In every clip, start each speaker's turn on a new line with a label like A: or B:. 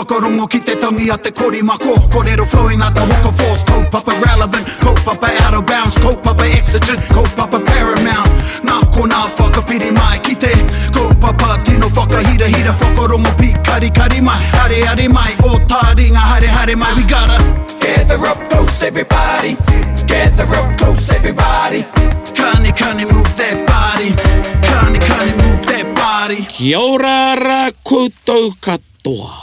A: whakarongo ki te tangi a te korimako. Kōrero flowing out the hook of force. Kaupapa relevant, kaupapa out of bounds, kaupapa exigent, kaupapa paramount. Nā kona whakapiri mai ki te kaupapa tino whakahira hira whakarongo pi kari kari mai. Hare hare mai, o Taringa hare hare mai. We gotta gather up close everybody. Gather up close everybody. Kani move that body. Kani move that body.
B: Kia ora ra koutou katoa.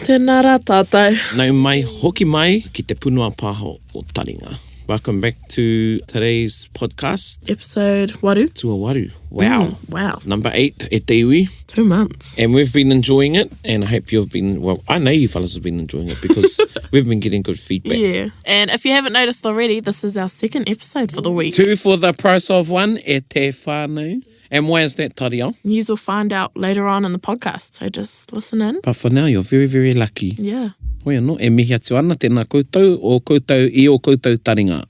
C: Tēnā rā tātou.
B: Nau mai, hoki mai ki te punua pāho o Taringa. Welcome back to today's podcast.
C: Episode Waru.
B: Tua Waru. Wow.
C: Wow.
B: Number 8 e te iwi.
C: 2 months.
B: And we've been enjoying it. And I hope you've been, well, I know you fellas have been enjoying it because we've been getting good feedback.
C: Yeah. And if you haven't noticed already, this is our second episode for the week.
B: 2 for the price of 1 e te whānau. And why is that, Tariao?
C: You will find out later on in the podcast, so just listen in.
B: But for now, you're very, very lucky.
C: Yeah.
B: Hoi anō, e mihi atu ana tēnā koutou o koutou i o koutou Taringa.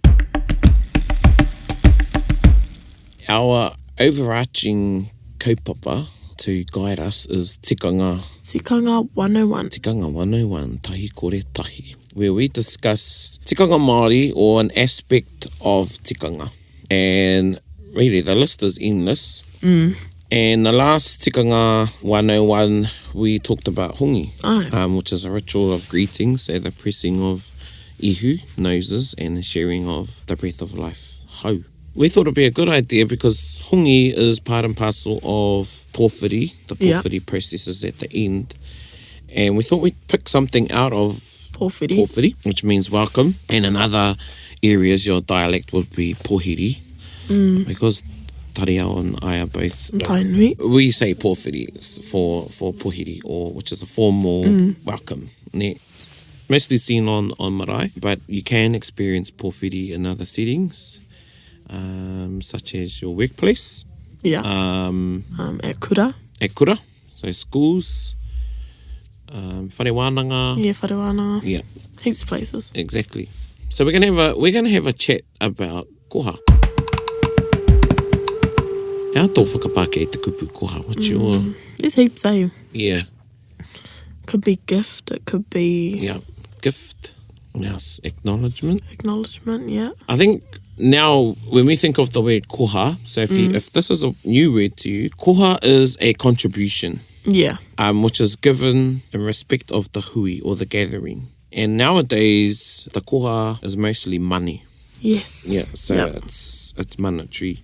B: Our overarching kaupapa to guide us is Tikanga.
C: Tikanga 101.
B: Tikanga 101, tahi kore tahi, where we discuss tikanga Māori or an aspect of tikanga. And really, the list is endless. And the last Tikanga 101, we talked about hongi, which is a ritual of greetings, the pressing of ihu, noses, and the sharing of the breath of life, hau. We thought it'd be a good idea because hongi is part and parcel of pōwhiri, the pōwhiri processes at the end. And we thought we'd pick something out of pōwhiri, which means welcome. And in other areas, your dialect would be pōhiri, because Tariao and I are both...
C: Tainui.
B: We say pōwhiri for pōhiri, or which is a formal welcome. Ne? Mostly seen on marae, but you can experience pōwhiri in other settings, such as your workplace.
C: Yeah. At kura.
B: At kura, so schools, whare wānanga.
C: Yeah, whare wānanga.
B: Yeah.
C: Heaps of places.
B: Exactly. So we're gonna have a chat about koha. How tō whakapāke e te kupu koha? What's your...
C: There's heaps, eh?
B: Yeah.
C: Could be gift, it could be...
B: Yeah, gift. What else? Acknowledgement.
C: Acknowledgement, yeah.
B: I think now when we think of the word koha, so if this is a new word to you, koha is a contribution.
C: Yeah.
B: Which is given in respect of the hui or the gathering. And nowadays, the koha is mostly money.
C: Yes.
B: Yeah, so it's monetary.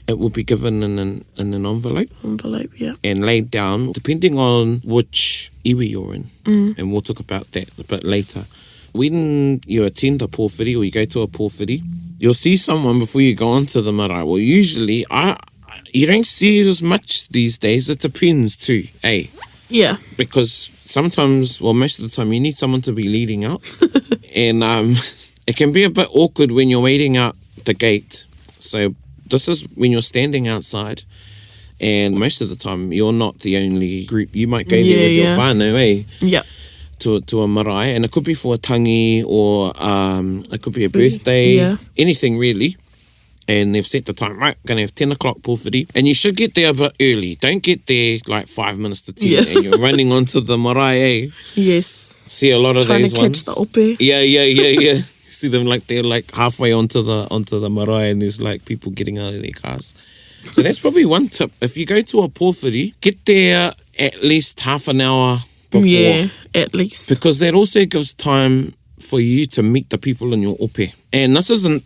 B: It will be given in an envelope.
C: Envelope, yeah.
B: And laid down, depending on which iwi you're in. And we'll talk about that a bit later. When you attend a pōwhiri or you go to a pōwhiri, you'll see someone before you go onto the marae. Well, usually, you don't see it as much these days. It depends too, eh?
C: Yeah. Because
B: sometimes, well, most of the time, you need someone to be leading out. And it can be a bit awkward when you're waiting out the gate. So this is when you're standing outside, and most of the time you're not the only group. You might go there with your whānau, eh?
C: Yeah.
B: To a marae, and it could be for a tangi, or it could be a birthday, anything really. And they've set the time, right, going to have 10 o'clock pōwhiri, and you should get there a bit early. Don't get there like 5 minutes to 10 and you're running onto the marae, eh?
C: Yes.
B: See a lot of those ones.
C: Trying to catch the ope.
B: Yeah. See them like they're like halfway onto the marae, and there's like people getting out of their cars. So that's probably one tip. If you go to a pōwhiri, get there at least half an hour before.
C: Yeah, at least.
B: Because that also gives time for you to meet the people in your ope. And this isn't,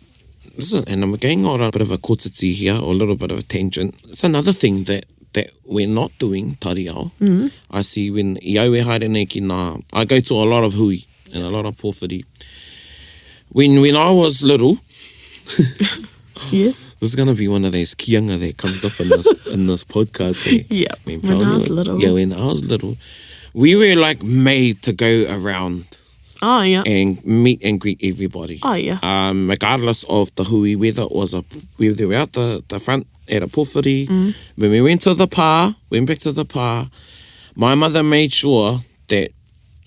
B: and I'm going on a bit of a kōtiti here, or a little bit of a tangent. It's another thing that we're not doing, Tariao. I see when i aue haere nei ki nā, I go to a lot of hui and a lot of pōwhiri. When I was little,
C: yes,
B: this is going to be one of those kianga that comes up in this podcast. Eh?
C: Yeah, when I was little.
B: Yeah, when I was little, we were like made to go around.
C: Oh, yeah.
B: And meet and greet everybody.
C: Oh, yeah.
B: Regardless of the hui, whether it was whether they were out the front at a pōwhiri, when we went back to the pā, my mother made sure that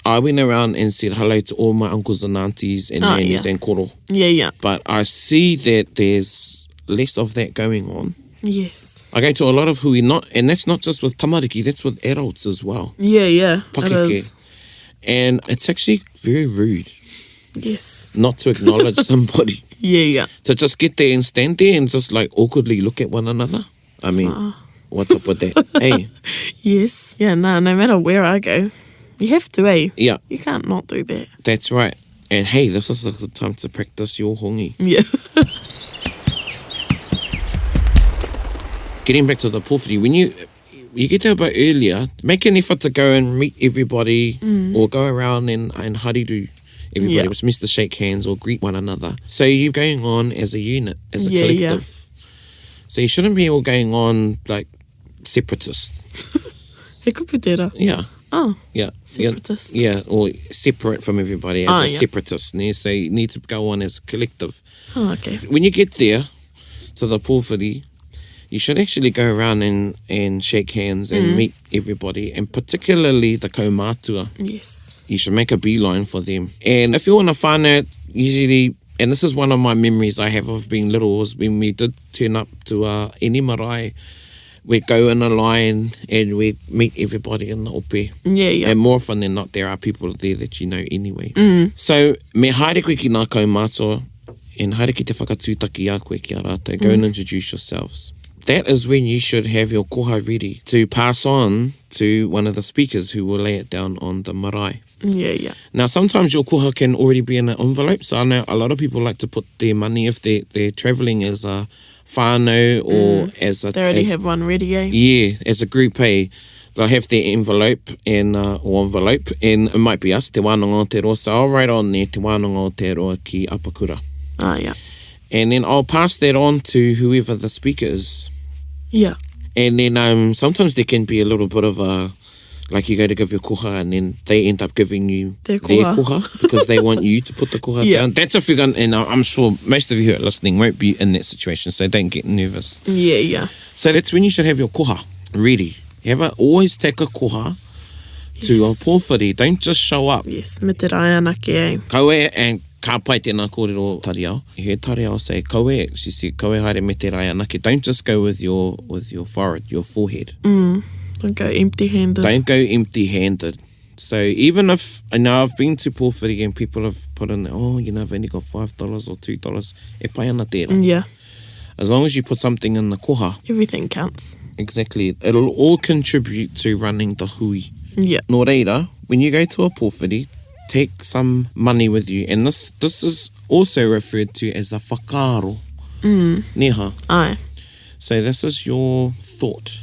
B: I went around and said hello to all my uncles and aunties and nannies and koro.
C: Yeah.
B: But I see that there's less of that going on.
C: Yes.
B: I go to a lot of hui, and that's not just with tamariki, that's with adults as well.
C: Yeah.
B: Pakeke.
C: It is.
B: And it's actually very rude
C: Yes.
B: not to acknowledge somebody.
C: Yeah.
B: To just get there and stand there and just like awkwardly look at one another. I mean, what's up with that? Hey,
C: Yes. Yeah, no matter where I go, you have to, eh?
B: yeah,
C: You can't not do that.
B: that's right. And hey, this is the time to practice your hongi.
C: Yeah.
B: Getting back to the pōwhiri, when you get there a bit earlier, make an effort to go and meet everybody or go around and hariru everybody,
C: Yeah.
B: which means to shake hands or greet one another. So you're going on as a unit, as a
C: Yeah,
B: collective. So you shouldn't be all going on like separatists.
C: He kupu tērā.
B: Yeah.
C: Oh,
B: Yeah.
C: Separatist.
B: Yeah, or separate from everybody as a
C: yeah.
B: separatist. Ne? So you need to go on as a collective.
C: oh, okay.
B: When you get there to the pōwhiri, you should actually go around and shake hands and meet everybody, and particularly the kaumātua.
C: Yes.
B: You should make a beeline for them. And if you're in a whānau, usually, and this is one of my memories I have of being little, was when we did turn up to any marae, we'd go in a line and we'd meet everybody in the ope.
C: Yeah.
B: And more often than not, there are people there that you know anyway. So, me haere koe ki nā kaumātua, and haere ki te whakatūtaki a koe ki a rātou. Go and introduce yourselves. That is when you should have your koha ready to pass on to one of the speakers who will lay it down on the marae.
C: Yeah.
B: Now, sometimes your koha can already be in an envelope. So I know a lot of people like to put their money if they're travelling as a whānau or as a...
C: They already have one ready, eh?
B: Yeah, as a group, hey. They'll have their envelope and it might be us, Te Wānanga Aotearoa. So I'll write on there, Te Wānanga Aotearoa ki Apakura.
C: Ah, yeah.
B: And then I'll pass that on to whoever the speaker is.
C: Yeah.
B: And then sometimes there can be a little bit of a, like you go to give your koha and then they end up giving you
C: Their koha.
B: because they want you to put the koha
C: Yeah.
B: down. That's if you're going to, and I'm sure most of you who are listening won't be in that situation, so don't get nervous.
C: Yeah.
B: So that's when you should have your koha ready. Always take a koha to a pōwhiri. Don't just show up.
C: Yes, me te rai anake, eh?
B: Kaue and ka pai tēnā kōrero Tariao. You heard Tariao say, kaue, she said, kaue haere me te rai anake. Don't just go with your forehead, your forehead.
C: Don't go empty-handed.
B: Don't go empty-handed. So even if, I know I've been to pōwhiri and people have put in, I've only got $5 or $2, e pai ana tērā.
C: Yeah.
B: As long as you put something in the koha,
C: Everything counts.
B: exactly, it'll all contribute to running the hui.
C: Yeah.
B: Nō reira, when you go to a pōwhiri, take some money with you. And this is also referred to as a whakaaro. Neha.
C: Aye.
B: So this is your thought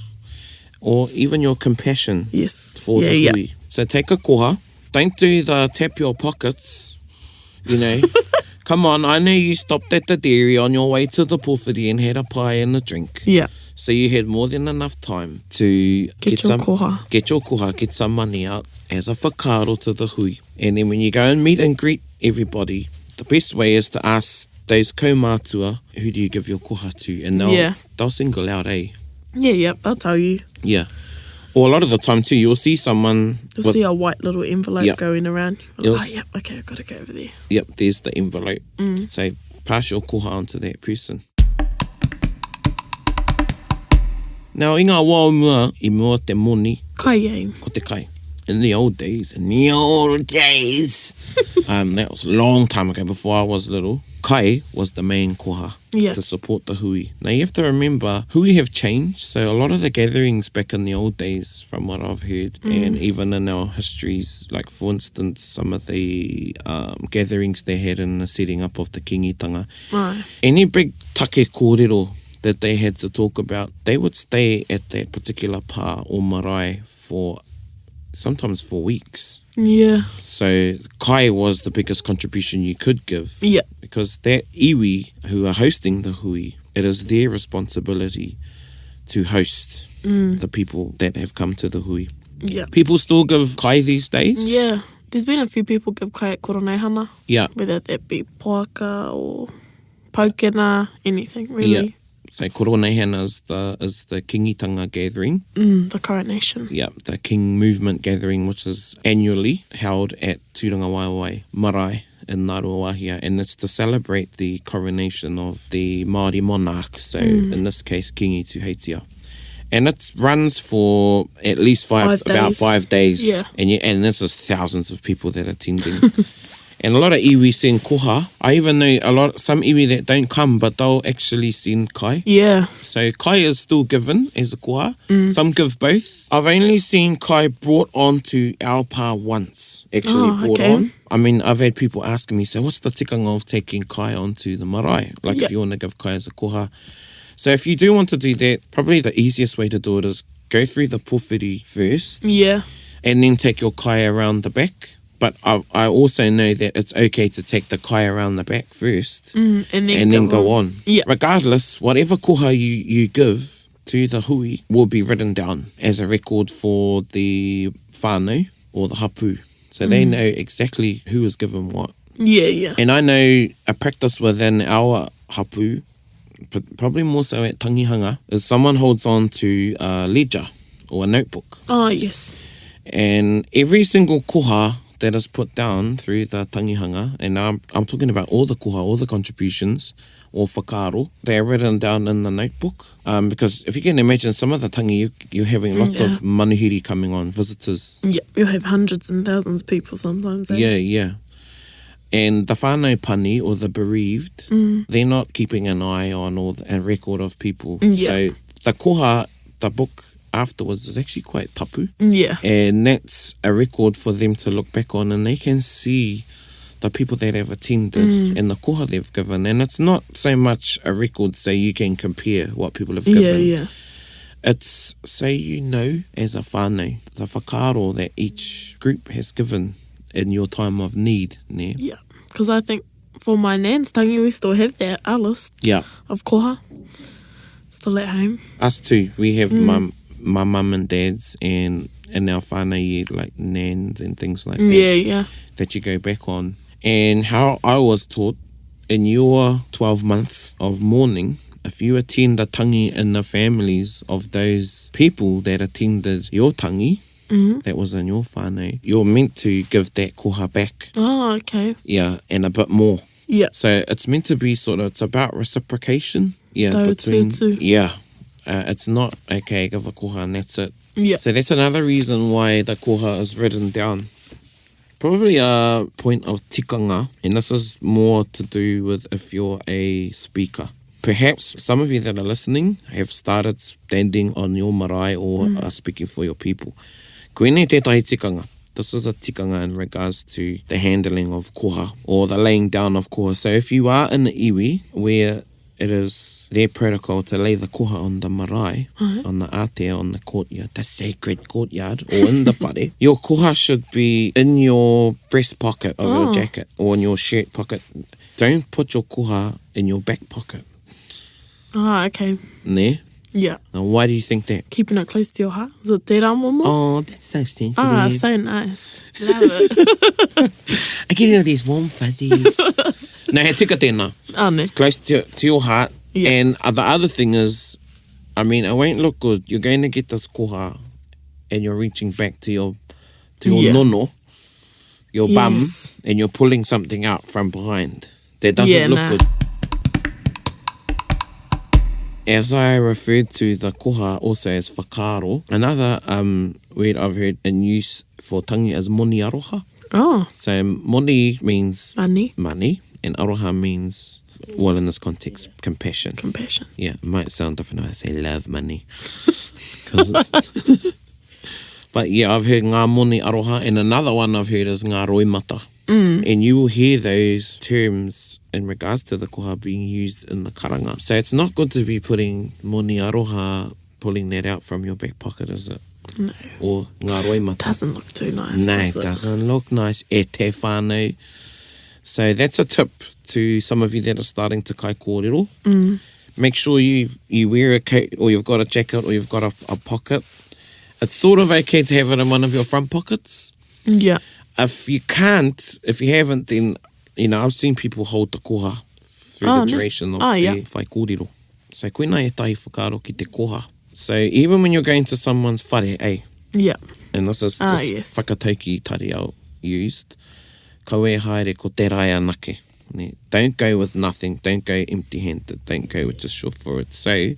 B: or even your compassion
C: Yes.
B: for the
C: yeah.
B: hui. So take a koha. Don't do the tap your pockets, you know. Come on, I know you stopped at the dairy on your way to the pōwhiri and had a pie and a drink.
C: Yeah.
B: So you had more than enough time to
C: Get your koha.
B: Get your koha, get some money out as a whakaaro to the hui. And then when you go and meet and greet everybody, the best way is to ask those kaumātua, who do you give your koha to? And they'll single out, eh?
C: Yeah, they'll tell you.
B: Yeah. Or a lot of the time too, you'll see someone...
C: You'll see a white little envelope going around.
B: You'll
C: Okay, I've got to go over there.
B: Yep, there's the envelope. So pass your koha on to that person. Now, i ngā wā mua, I mua te moni,
C: Kai, eh?
B: ko te kai. In the old days, that was a long time ago, before I was little, kai was the main koha to support the hui. Now, you have to remember, hui have changed. So a lot of the gatherings back in the old days, from what I've heard, and even in our histories, like for instance, some of the gatherings they had in the setting up of the kingitanga, any big take kōrero that they had to talk about, they would stay at that particular pā or marae for sometimes for weeks.
C: Yeah.
B: So kai was the biggest contribution you could give.
C: Yeah.
B: Because that iwi who are hosting the hui, it is their responsibility to host the people that have come to the hui.
C: Yeah.
B: People still give kai these days.
C: Yeah. There's been a few people give kai at Koroneihana.
B: Yeah.
C: Whether that be poaka or paukena, anything really.
B: Yeah. So Koronehana is the kingitanga gathering.
C: The coronation.
B: Yeah, the king movement gathering, which is annually held at Tūranga Waiwai Marae in Ngāruawahia, and it's to celebrate the coronation of the Māori monarch, so in this case, Kingi Tuheitia. And it runs for at least about 5 days.
C: Yeah.
B: And this is thousands of people that are attending. And a lot of iwi send koha. I even know some iwi that don't come, but they'll actually send kai.
C: Yeah.
B: So kai is still given as a koha. Some give both. I've only seen kai brought onto our pa once. Actually brought on. I mean, I've had people asking me, so what's the tikanga of taking kai onto the marae? Like if you want to give kai as a koha. So if you do want to do that, probably the easiest way to do it is go through the pōwhiri first.
C: Yeah.
B: And then take your kai around the back. But I also know that it's okay to take the kai around the back first
C: and then
B: go on.
C: Yeah.
B: Regardless, whatever koha you give to the hui will be written down as a record for the whānau or the hapu. So they know exactly who is given what.
C: Yeah, yeah.
B: And I know a practice within our hapu, probably more so at tangihanga, is someone holds on to a ledger or a notebook.
C: Oh, yes.
B: And every single koha that is put down through the tangihanga, and I'm talking about all the koha, all the contributions, or whakaaro, they're written down in the notebook. Because if you can imagine, some of the tangi, you're having lots of manuhiri coming on, visitors.
C: Yeah, you have hundreds and thousands of people sometimes.
B: Yeah. And the whānau pani, or the bereaved, they're not keeping an eye on a record of people.
C: Yeah.
B: So the koha, the book, afterwards is actually quite tapu.
C: Yeah.
B: And that's a record for them to look back on, and they can see the people that have attended and the koha they've given. And it's not so much a record so you can compare what people have given.
C: Yeah.
B: It's so you know as a whānau, the whakaaro that each group has given in your time of need. Ne?
C: Yeah. Because I think for my nan's tangi, we still have that, our list of koha. Still at home.
B: Us too. We have my mum and dad's, and in our whānau, like nans and things like that.
C: Yeah.
B: That you go back on. And how I was taught, in your 12 months of mourning, if you attend the tangi in the families of those people that attended your tangi, that was in your whānau, you're meant to give that koha back.
C: Oh, okay.
B: Yeah, and a bit more.
C: Yeah.
B: So it's meant to be it's about reciprocation. Yeah, between. Yeah. It's not, okay, give a koha and that's it.
C: Yeah.
B: So that's another reason why the koha is written down. Probably a point of tikanga, and this is more to do with if you're a speaker. Perhaps some of you that are listening have started standing on your marae or are speaking for your people. Koine tētahi tikanga. This is a tikanga in regards to the handling of koha or the laying down of koha. So if you are in the iwi where it is their protocol to lay the koha on the marae, on the atea, on the courtyard, the sacred courtyard, or in the whare, your koha should be in your breast pocket of your jacket or in your shirt pocket. Don't put your koha in your back pocket.
C: Ah, okay.
B: Ne?
C: Yeah.
B: Now, why do you think that?
C: Keeping it close to your heart. Is it te rā momo?
B: Oh, that's so sensitive.
C: Ah, so nice. Love it.
B: I get all these warm fuzzies. No, he tika tēnā.
C: Ne.
B: It's close to your heart.
C: Yeah.
B: And the other thing is, I mean, it won't look good. You're going to get this koha and you're reaching back to your nono, your bum, and you're pulling something out from behind. That doesn't look good. As I referred to the koha also as whakaaro, another word I've heard in use for tangi is moni aroha.
C: Oh.
B: So moni means
C: money,
B: and aroha means, well, in this context, compassion.
C: Compassion.
B: Yeah, it might sound different when I say love money. 'Cause it's but yeah, I've heard ngā moni aroha, and another one I've heard is ngā roimata. And you will hear those terms in regards to the koha being used in the karanga. So it's not good to be putting moni aroha, pulling that out from your back pocket, is it?
C: No.
B: Or ngā roimata.
C: Doesn't look too nice.
B: No, it doesn't look nice. E te whānau. So that's a tip to some of you that are starting to kai kōrero. Make sure you wear a coat, or you've got a jacket, or you've got a pocket. It's sort of okay to have it in one of your front pockets.
C: Yeah.
B: If you can't, if you haven't, then, I've seen people hold the koha through the duration of their whai kōrero. So koina e tahi whakaaro ki te koha. So even when you're going to someone's whare,
C: Yeah.
B: and this is whakatauki Tariao used, kaue haere ko te rai anake. Don't go with nothing. Don't go empty-handed. Don't go with just your forward. So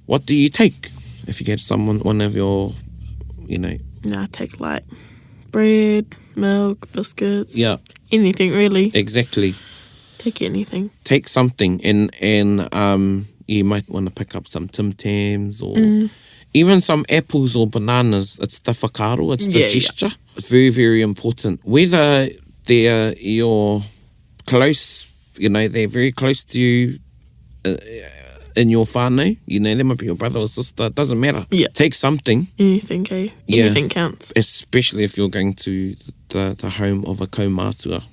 B: what do you take? if you get one of your,
C: I take like bread, milk, biscuits.
B: Yeah.
C: Anything really.
B: Exactly.
C: Take anything.
B: Take something, and you might want to pick up some Tim Tams or even some apples or bananas. It's the whakaaro, it's the gesture. Yeah. It's very, very important. Whether they're your close, they're very close to you in your whānau, they might be your brother or sister, it doesn't matter.
C: Yeah.
B: Take something.
C: Anything, Anything counts.
B: Especially if you're going to the home of a kaumātua.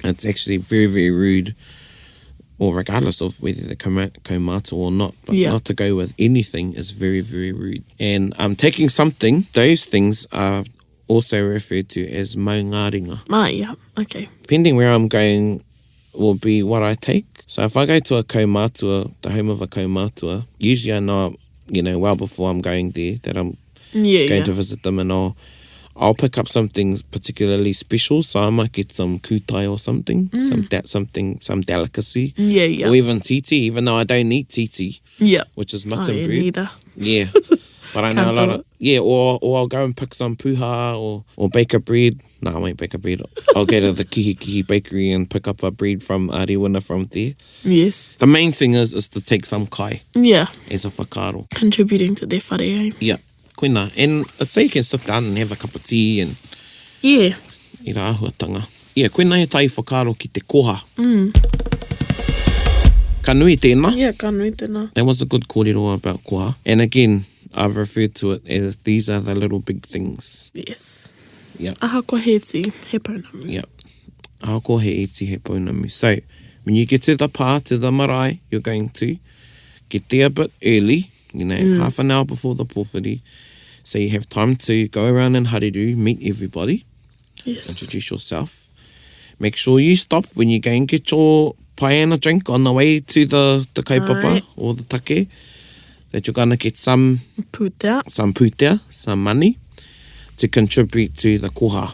B: It's actually very, very rude, or regardless of whether they're kaumātua or not, but not to go with anything is very, very rude. And taking something, those things are also referred to as maungaringa.
C: Yeah, okay.
B: Depending where I'm going will be what I take. So if I go to a kaumātua, the home of a kaumātua, usually I know, well before I'm going there, that I'm going to visit them, and I'll pick up something particularly special. So I might get some kūtai or something, some delicacy.
C: Yeah.
B: Or even titi, even though I don't need titi.
C: Yeah.
B: Which is mutton bread.
C: Neither.
B: Yeah. But I know a lot of... Yeah, or I'll go and pick some puha or bake a bread. No, I won't bake a bread. I'll go to the Kihi Bakery and pick up a bread from Ariwana from there.
C: Yes.
B: The main thing is to take some kai.
C: Yeah.
B: As a whakaaro.
C: Contributing to their whare,
B: Yeah. Koina. And let's say you can sit down and have a cup of tea and...
C: Yeah.
B: Ira ahuatanga. Yeah, koina he tai whakaaro ki te koha. Ka nui tēnā.
C: Yeah, ka nui tēnā.
B: That was a good kōrero about koha. And again, I've referred to it as these are the little big things.
C: Yes.
B: Yeah.
C: Aha ko he iti, he pounamu.
B: Yeah. Aha ko he iti, he pounamu. So, when you get to the pā, to the marae, you're going to get there a bit early, half an hour before the pōwhiri. So you have time to go around and hareru, meet everybody.
C: Yes.
B: Introduce yourself. Make sure you stop when you go and get your paeana drink on the way to the kaupapa or the take. That you're going to get some putea, some money to contribute to the koha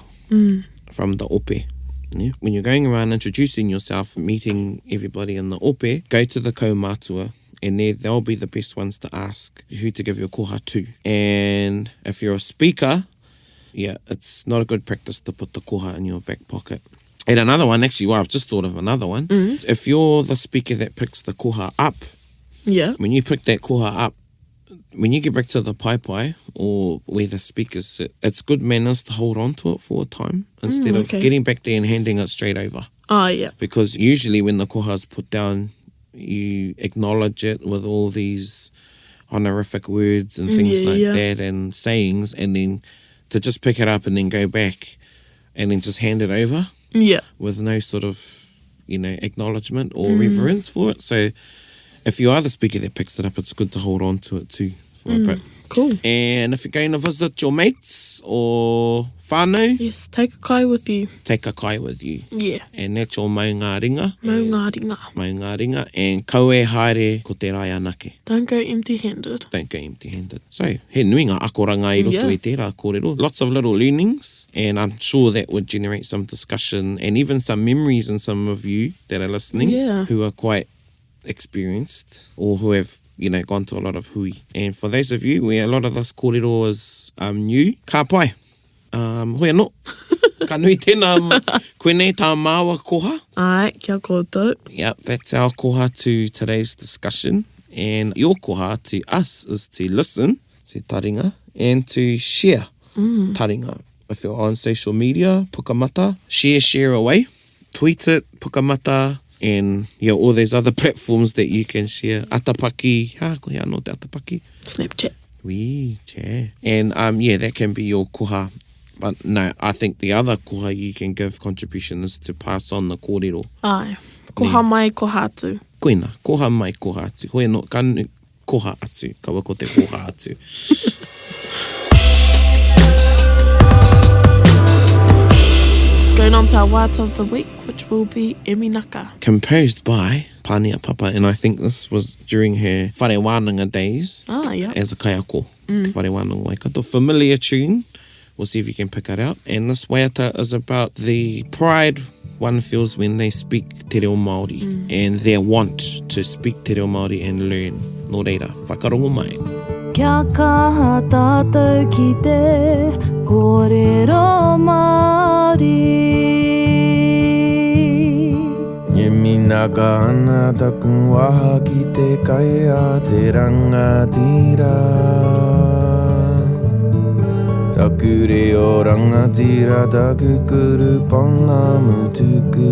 B: from the ope. Yeah. When you're going around introducing yourself, meeting everybody in the ope, go to the kaumātua, and they'll be the best ones to ask who to give your koha to. And if you're a speaker, it's not a good practice to put the koha in your back pocket. And another one, actually, I've just thought of another one. If you're the speaker that picks the koha up, when you pick that koha up, when you get back to the pai or where the speakers sit, it's good manners to hold on to it for a time instead of getting back there and handing it straight over. Because usually when the koha is put down, you acknowledge it with all these honorific words and things that and sayings, and then to just pick it up and then go back and then just hand it over with no sort of, acknowledgement or reverence for it. So if you are the speaker that picks it up, it's good to hold on to it too for a bit.
C: Cool.
B: And if you're going to visit your mates or whānau,
C: yes, take a kai with you.
B: Take a kai with you.
C: Yeah.
B: And that's your maungaringa.
C: Maungaringa.
B: And kaue haere ko te rai anake.
C: Don't go empty-handed.
B: Don't go empty-handed. So, he nui ngā akoranga I roto I tērā kōrero. Lots of little learnings, and I'm sure that would generate some discussion and even some memories in some of you that are listening who are quite experienced or who have gone to a lot of hui. And for those of you where a lot of this kōrero is new, ka pai. Hoi anō. Ka nui tēnā koenei tā māua koha.
C: Ai, kia koutou.
B: Yep, that's our koha to today's discussion. And your koha to us is to listen to Taringa and to share Taringa. If you're on social media, pukamata, share away. Tweet it, pukamata, and all those other platforms that you can share. Atapaki, koe anō te atapaki.
C: Snapchat.
B: WeChat. And that can be your koha. But no, I think the other koha you can give contribution is to pass on the kōrero.
C: Ai, koha mai koha atu.
B: Koina, koha mai koha atu. Hoi no, kanu koha atu. Kawa ko te koha atu.
C: Just going on to our wāt of the week, which will be Eminaka.
B: Composed by Pānia Papa, and I think this was during her whare wānanga days as a kaiako. Te whare wānanga waikato. Familiar tune. We'll see if you can pick it out. And this waiata is about the pride one feels when they speak te reo Māori and their want to speak te reo Māori and learn. Nō reira, whakarongo mai.
D: Kia kaha tātou ki te kōrero Māori.
E: Nye minaka ana taku waha ki te kai a te rangatira. Taku reo rangatira, taku kuru pona mutuku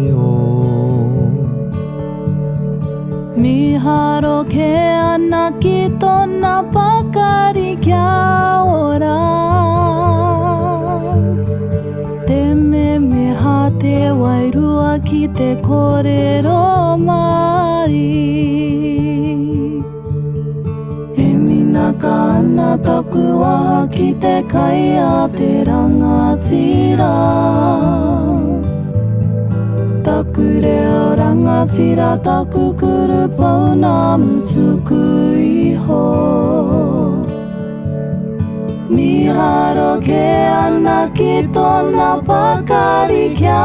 E: iho.
D: Miharo ke ana ki tōna pakari kia ora. Te memeha te wairua ki te kōrero Māori. E minaka ana taku waha ki te kai a te rangatira. Taku reo rangatira, taku kuru pauna mutuku iho. Miharo ke ana ki tōna pakari kia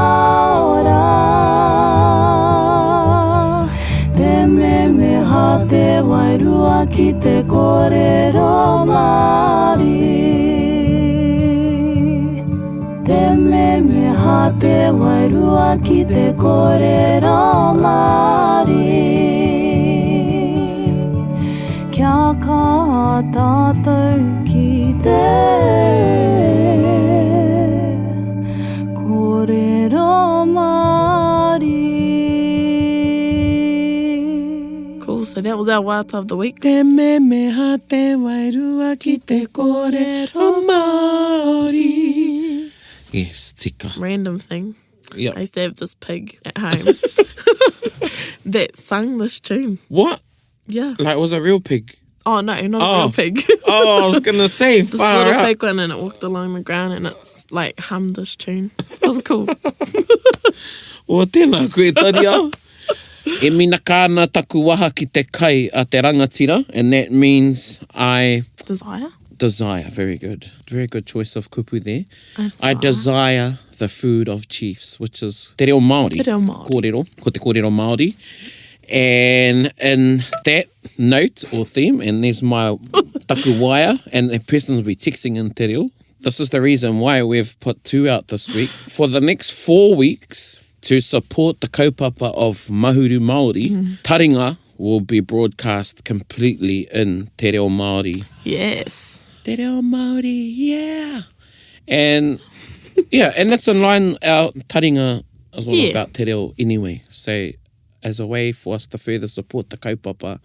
D: ora. Te memeha te wairua ki te kōrero Māori. Te memeha te wairua ki te kōrero Māori. Kia kaha tātou ki te kōrero Māori.
C: Cool, so that was our wata of the week.
B: Te memeha te wairua ki te kōrero Māori. Yes, tika.
C: Random thing.
B: Yep.
C: I used to have this pig at home that sung this tune.
B: What?
C: Yeah.
B: Like, it was a real pig?
C: Oh, no, not a real pig.
B: Oh, I was going to say,
C: This
B: far
C: little
B: out.
C: fake one, and it walked along the ground and it's like hummed this tune. It was cool.
B: O tēnā koe Tariao. E minaka ana taku waha ki te kai a te rangatira, and that means I
C: Desire?
B: Very good. Very good choice of kupu there.
C: I
B: desire the food of chiefs, which is te reo Māori.
C: Te reo Māori.
B: Kōrero, ko te kōrero Māori. And in that note or theme, and there's my taku waia, and the person will be texting in te reo. This is the reason why we've put 2 out this week. For the next 4 weeks, to support the kaupapa of Mahuru Māori, Taringa will be broadcast completely in te reo Māori.
C: Yes.
B: Te reo Māori, yeah. And yeah, and that's in line, our taringa is all about te reo anyway. So as a way for us to further support the kaupapa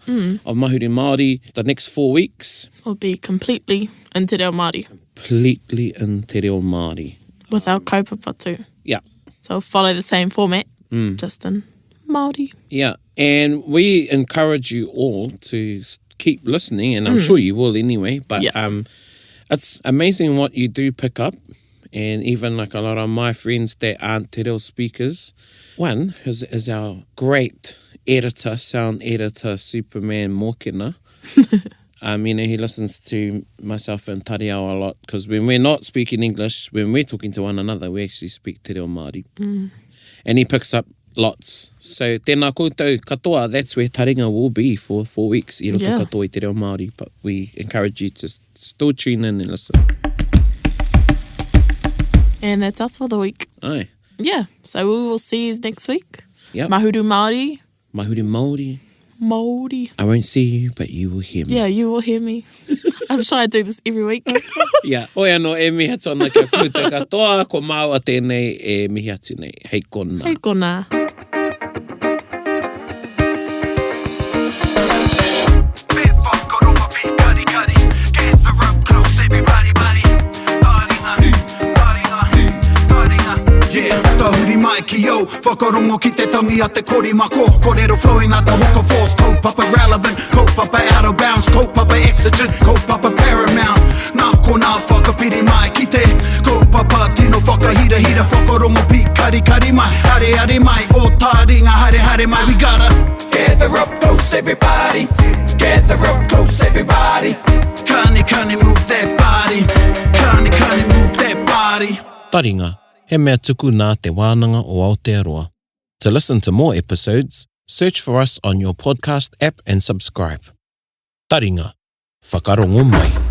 B: of Mahuru Māori, the next 4 weeks
C: Will be completely in te reo Māori.
B: Completely in te reo Māori.
C: With our kaupapa too.
B: Yeah.
C: So follow the same format, just in Māori.
B: Yeah, and we encourage you all to keep listening, and I'm sure you will anyway, but it's amazing what you do pick up, and even like a lot of my friends that aren't te reo speakers. One is our great editor, sound editor, Superman Mokena. He listens to myself and Tariao a lot, because when we're not speaking English, when we're talking to one another, we actually speak te reo Māori. And he picks up lots. So tēnā koutou katoa, that's where Taringa will be for 4 weeks. I roto katoa I te reo Māori, but we encourage you to still tune in and listen.
C: And that's us for the week.
B: Aye.
C: Yeah, so we will see you next week.
B: Yep.
C: Mahuru Māori.
B: Mahuru Māori.
C: Māori.
B: I won't see you, but you will hear me.
C: Yeah, you will hear me. I'm sure I do this every week.
B: Yeah. Oi anō, e miha tōna kia koutou katoa, ko māua tēnei e mihi atu nei. Hei kona.
C: Hei kona.
A: Ki yo, whakarongo ki te tangi a te korimako. Kōrero flowing out the hooker force. Kaupapa relevant, kaupapa out of bounds, kaupapa exigent, kaupapa paramount. Nā kona whakapiri mai ki te kaupapa tino whakahira whakarongo pi kari mai. Hare mai, o Taringa hare mai. We gotta gather up close everybody. Gather up close everybody. Kani move that body. Kani move that body.
B: Taringa. He mea tuku nā te wānanga o Aotearoa. To listen to more episodes, search for us on your podcast app and subscribe. Taringa. whakarongo mai.